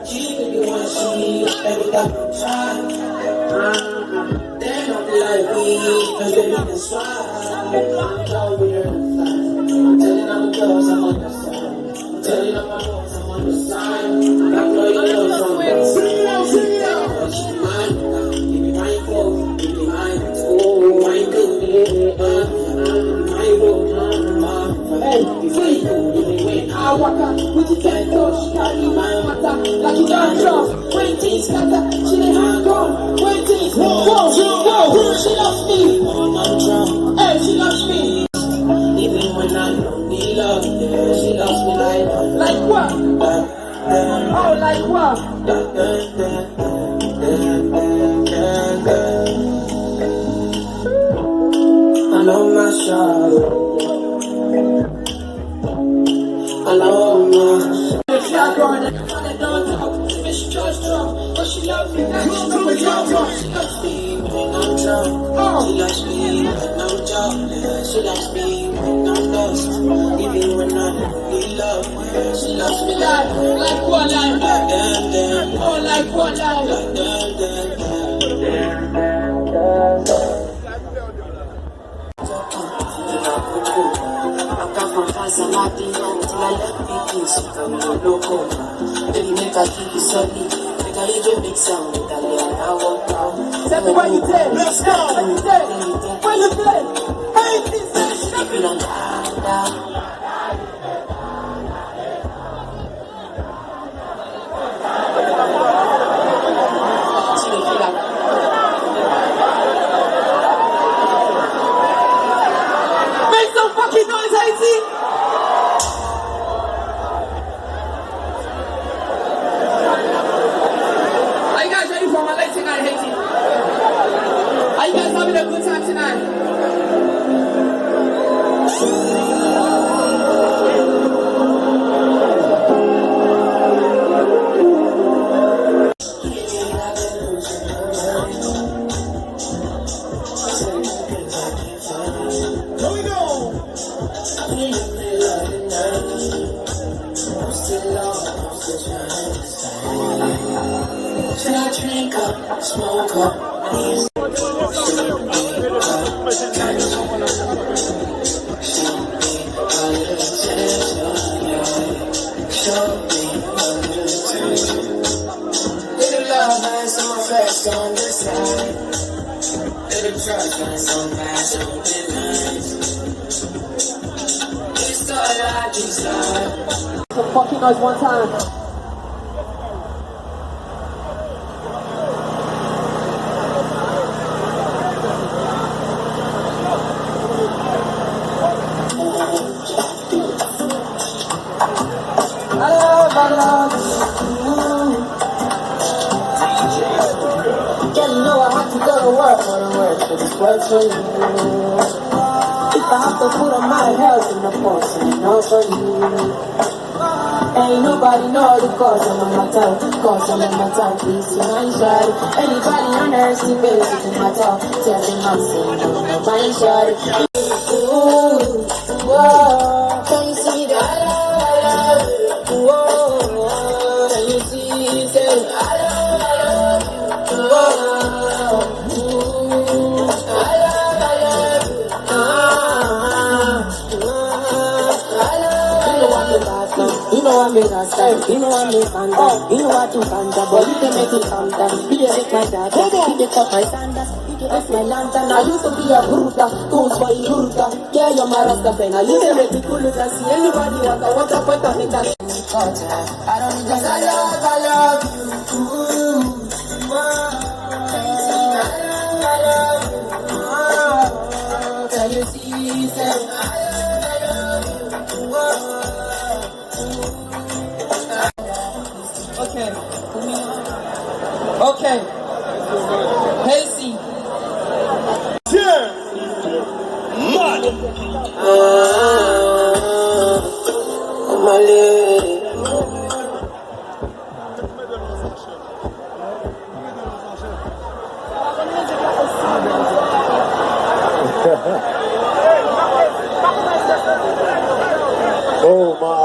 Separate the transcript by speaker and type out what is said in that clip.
Speaker 1: She could be one she every time I try. They're not like me, cause they need to swap. I'm over here to fly. Telling all the girls I'm on the side. Telling all my boys I'm on the side. I'm going to go from the side. She mine, give me my clothes, give me mine. Oh, my good, my road, hey, see, I walk up with the ten toes, she carry my matter, like you don't trust. When things scatter, she ain't hang on. When things go, she loves me. Hey, she loves me. Even when I don't need love, yeah, she loves me like what? Oh, like what? I know my shadow. I know my she got growing up, I don't talk. She just drunk, but she loves me like she loves me. She loves me when I'm drunk. She loves me when I'm drunk. She loves me when I'm lost. Even when I need love, she loves me like what, like oh, like what, Everybody say, let's go. When you say, hey, this is make some fucking noise, Hazy. Are you guys ready for my late tonight, Hazy? Are you guys having a good time tonight? Here we go. Should I drink up, smoke up? Little love and some flesh on the side. Little trust and some fast on the lines. It's all I desire. Some fucking noise one time. Work for you. If I have to put on my health in the post, it's not for you. Ain't nobody know the cause I'm on my time, please, you know, shawty. Anybody underestimate it in my talk, tell them I'm saying, no, my shawty. Ooh, whoa, can you see that? Whoa, can you see, say, I love you, whoa. You know I make a style, you know I make fanta, you know I do fanta, but you can make it fanta. You can make my dad, you can cut my sandals, you can make my lantern. I used to be a bruta, goes by bruta. Yeah, you're my rasta fan, I used to make it cool to see anybody want a point of it. I don't need just I love you. Can you see, say, Okay. Hazy.
Speaker 2: Yeah. Mad.
Speaker 1: My lady.
Speaker 2: Oh my.